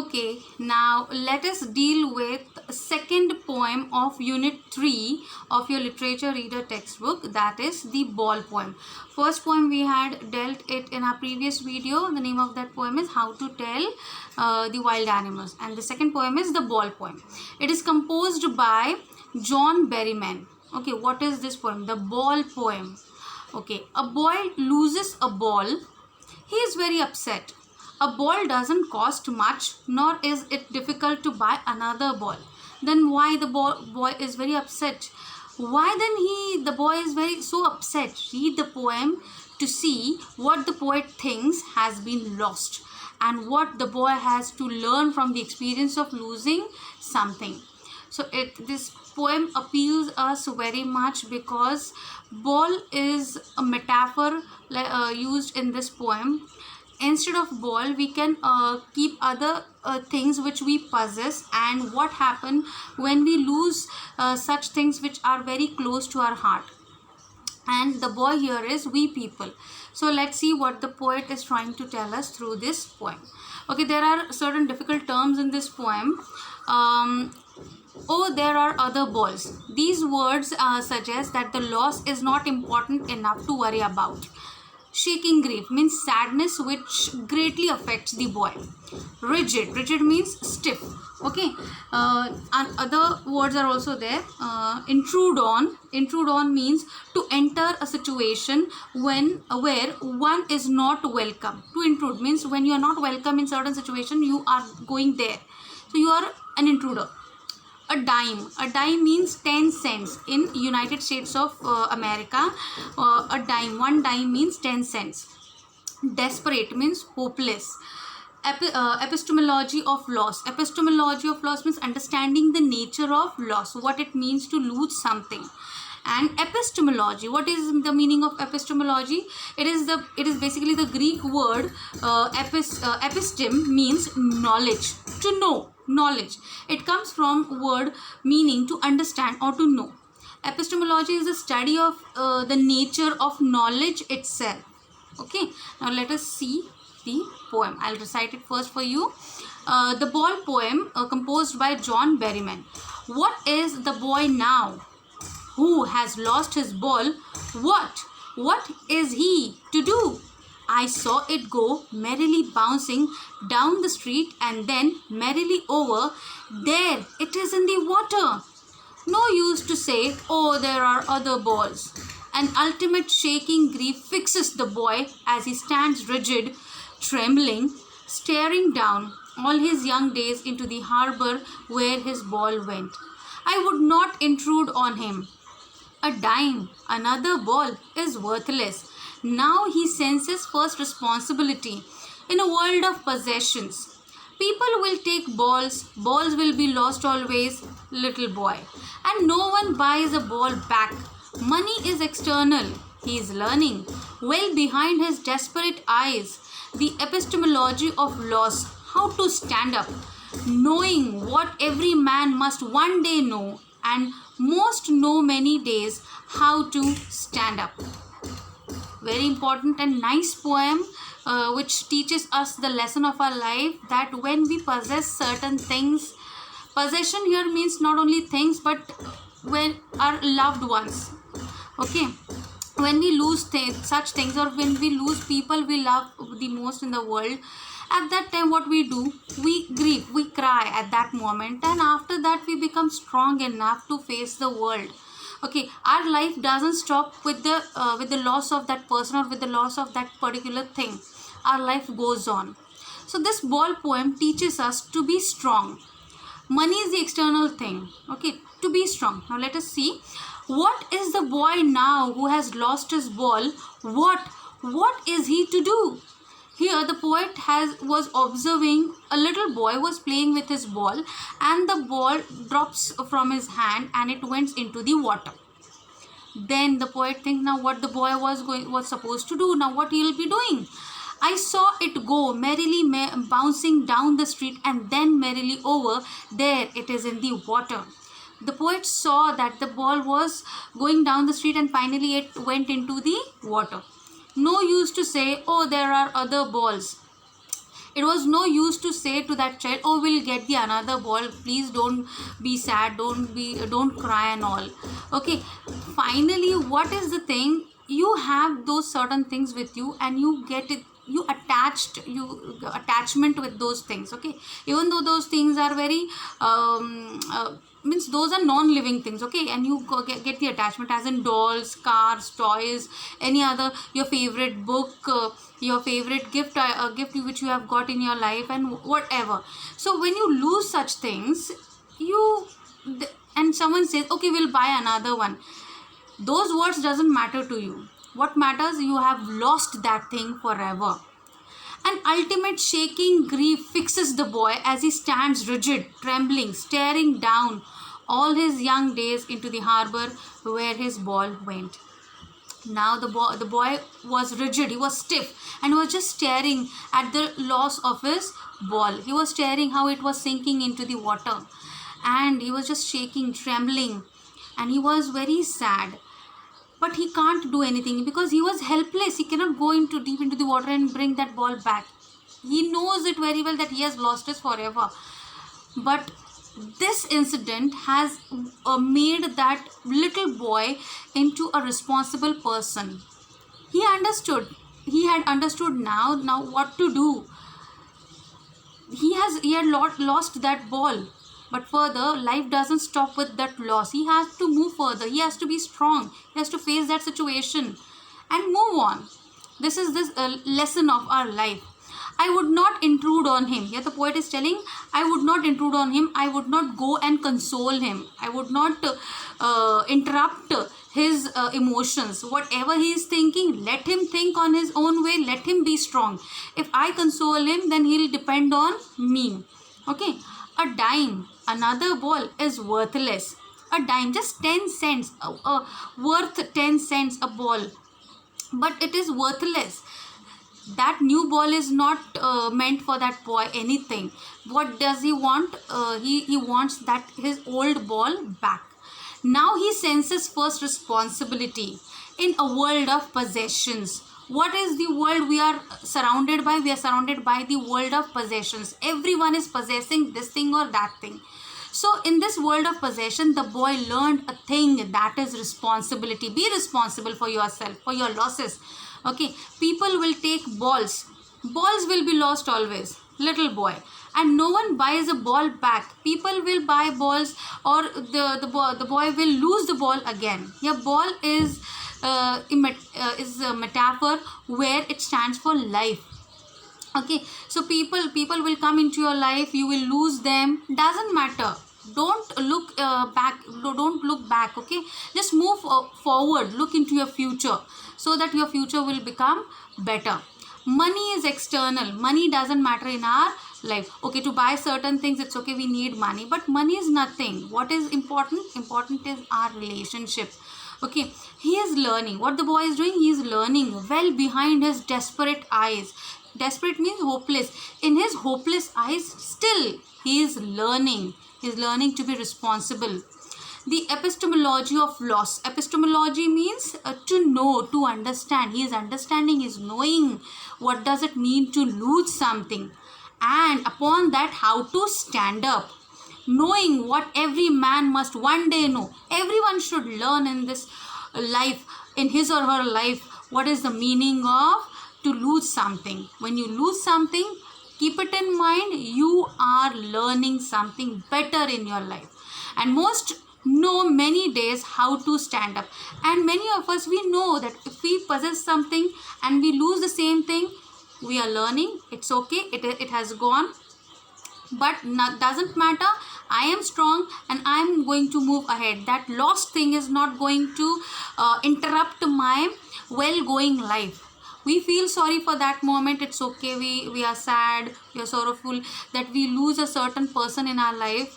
Okay, now let us deal with second poem of unit 3 of your literature reader textbook, that is the ball poem. First poem we had dealt it in our previous video. The name of that poem is How to Tell the Wild Animals, and the second poem is the ball poem. It is composed by John Berryman. Okay, what is this poem? The ball poem. Okay, a boy loses a ball. He is very upset. A ball doesn't cost much, nor is it difficult to buy another ball. Then why the boy is very upset? Why then the boy is very so upset? Read the poem to see what the poet thinks has been lost and what the boy has to learn from the experience of losing something. So this poem appeals us very much because ball is a metaphor used in this poem. Instead of ball, we can keep other things which we possess, and what happen when we lose such things which are very close to our heart. And the boy here is we people. So let's see what the poet is trying to tell us through this poem. Okay, there are certain difficult terms in this poem. Oh, there are other balls. These words suggest that the loss is not important enough to worry about. Shaking grief means sadness which greatly affects the boy. Rigid means stiff. Okay, and other words are also there. Intrude on means to enter a situation where one is not welcome. To intrude means when you are not welcome in certain situation, you are going there, so you are an intruder. A dime means 10 cents in United States of America. One dime means 10 cents. Desperate means hopeless. Epistemology of loss means understanding the nature of loss, what it means to lose something. And epistemology, what is the meaning of epistemology? It is basically the Greek word epistem means knowledge, to know, knowledge. It comes from word meaning to understand or to know. Epistemology is the study of the nature of knowledge itself. Okay, now let us see the poem. I'll recite it first for you. The ball poem composed by John Berryman. What is the boy now who has lost his ball? What is he to do? I saw it go merrily bouncing down the street and then merrily over. There it is in the water. No use to say, oh, there are other balls. An ultimate shaking grief fixes the boy as he stands rigid, trembling, staring down all his young days into the harbor where his ball went. I would not intrude on him. A dime, another ball, is worthless. Now he senses first responsibility. In a world of possessions, people will take balls will be lost always, little boy. And no one buys a ball back. Money is external. He is learning. Well behind his desperate eyes, the epistemology of loss, how to stand up, knowing what every man must one day know, and most know many days how to stand up. Very important and nice poem which teaches us the lesson of our life, that when we possess certain things, possession here means not only things but when our loved ones. Okay, when we lose such things, or when we lose people we love the most in the world, at that time what we do, we grieve, we cry at that moment, and after that we become strong enough to face the world. Okay, our life doesn't stop with the loss of that person or with the loss of that particular thing. Our life goes on. So this ball poem teaches us to be strong. Money is the external thing. Okay, to be strong. Now let us see. What is the boy now who has lost his ball? What is he to do? Here the poet was observing a little boy was playing with his ball, and the ball drops from his hand and it went into the water. Then the poet thinks, now what the boy was supposed to do, now what he will be doing. I saw it go merrily bouncing down the street and then merrily over. There it is in the water. The poet saw that the ball was going down the street and finally it went into the water. No use to say, oh, there are other balls. It was no use to say to that child, oh, we'll get the another ball, please don't be sad, don't cry and all. Okay, finally, what is the thing? You have those certain things with you and you get it, you attachment with those things. Okay, even though those things are very means those are non-living things. Okay, and you get the attachment, as in dolls, cars, toys, any other, your favorite book, your favorite gift, gift which you have got in your life, and whatever. So when you lose such things, and someone says, okay, we'll buy another one, those words doesn't matter to you. What matters, you have lost that thing forever. An ultimate shaking grief fixes the boy as he stands rigid, trembling, staring down all his young days into the harbor where his ball went. Now the boy was rigid, he was stiff, and was just staring at the loss of his ball. He was staring how it was sinking into the water, and he was just shaking, trembling, and he was very sad. But he can't do anything because he was helpless. He cannot go into deep into the water and bring that ball back. He knows it very well that he has lost it forever. But this incident has made that little boy into a responsible person. He understood. He had understood now what to do. He had lost that ball. But further, life doesn't stop with that loss. He has to move further. He has to be strong. He has to face that situation and move on. This is this lesson of our life. I would not intrude on him. Here the poet is telling, I would not intrude on him. I would not go and console him. I would not interrupt his emotions. Whatever he is thinking, let him think on his own way. Let him be strong. If I console him, then he'll depend on me. Okay. A dime, another ball, is worthless. A dime, just 10 cents, worth 10 cents a ball. But it is worthless. That new ball is not meant for that boy anything. What does he want? He wants that his old ball back. Now he senses first responsibility in a world of possessions. What is the world we are surrounded by? We are surrounded by the world of possessions. Everyone is possessing this thing or that thing. So in this world of possession, the boy learned a thing, that is responsibility. Be responsible for yourself, for your losses. Okay, people will take balls. Balls will be lost always. Little boy. And no one buys a ball back. People will buy balls, or the boy will lose the ball again. Your ball is a metaphor where it stands for life. Okay, so people will come into your life, you will lose them, doesn't matter. Don't look back. Don't look back. Okay, just move forward. Look into your future so that your future will become better. Money is external. Money doesn't matter in our life. Okay, to buy certain things, it's okay, we need money, but money is nothing. What is important? Important is our relationship. Okay, he is learning. What the boy is doing, he is learning well behind his desperate eyes. Desperate means hopeless. In his hopeless eyes, still he is learning. He is learning to be responsible. The epistemology of loss. Epistemology means to know, to understand. He is understanding, he is knowing what does it mean to lose something. And upon that, how to stand up. Knowing what every man must one day know. Everyone should learn in this life, in his or her life, what is the meaning of to lose something. When you lose something, keep it in mind, you are learning something better in your life. And most know many days how to stand up. And many of us, we know that if we possess something and we lose the same thing, we are learning. It's okay, it has gone. But doesn't matter. I am strong and I am going to move ahead. That lost thing is not going to interrupt my well-going life. We feel sorry for that moment. It's okay. We are sad. We are sorrowful that we lose a certain person in our life.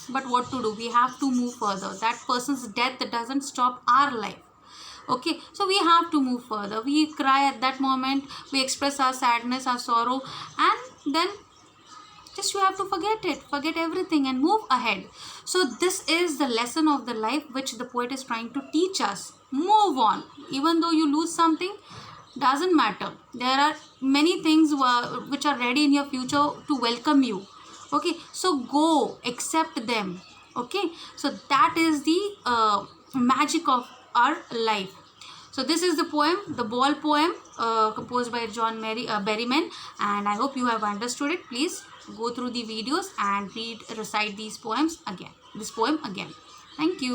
But what to do? We have to move further. That person's death doesn't stop our life. Okay, so we have to move further. We cry at that moment. We express our sadness, our sorrow, and then just you have to forget it, forget everything and move ahead. So this is the lesson of the life which the poet is trying to teach us. Move on. Even though you lose something, doesn't matter. There are many things which are ready in your future to welcome you. Okay, so go accept them. Okay, so that is the magic of our life. So this is the poem, the ball poem, composed by John Berryman, and I hope you have understood it. Please go through the videos and recite these poems again. This poem again. Thank you.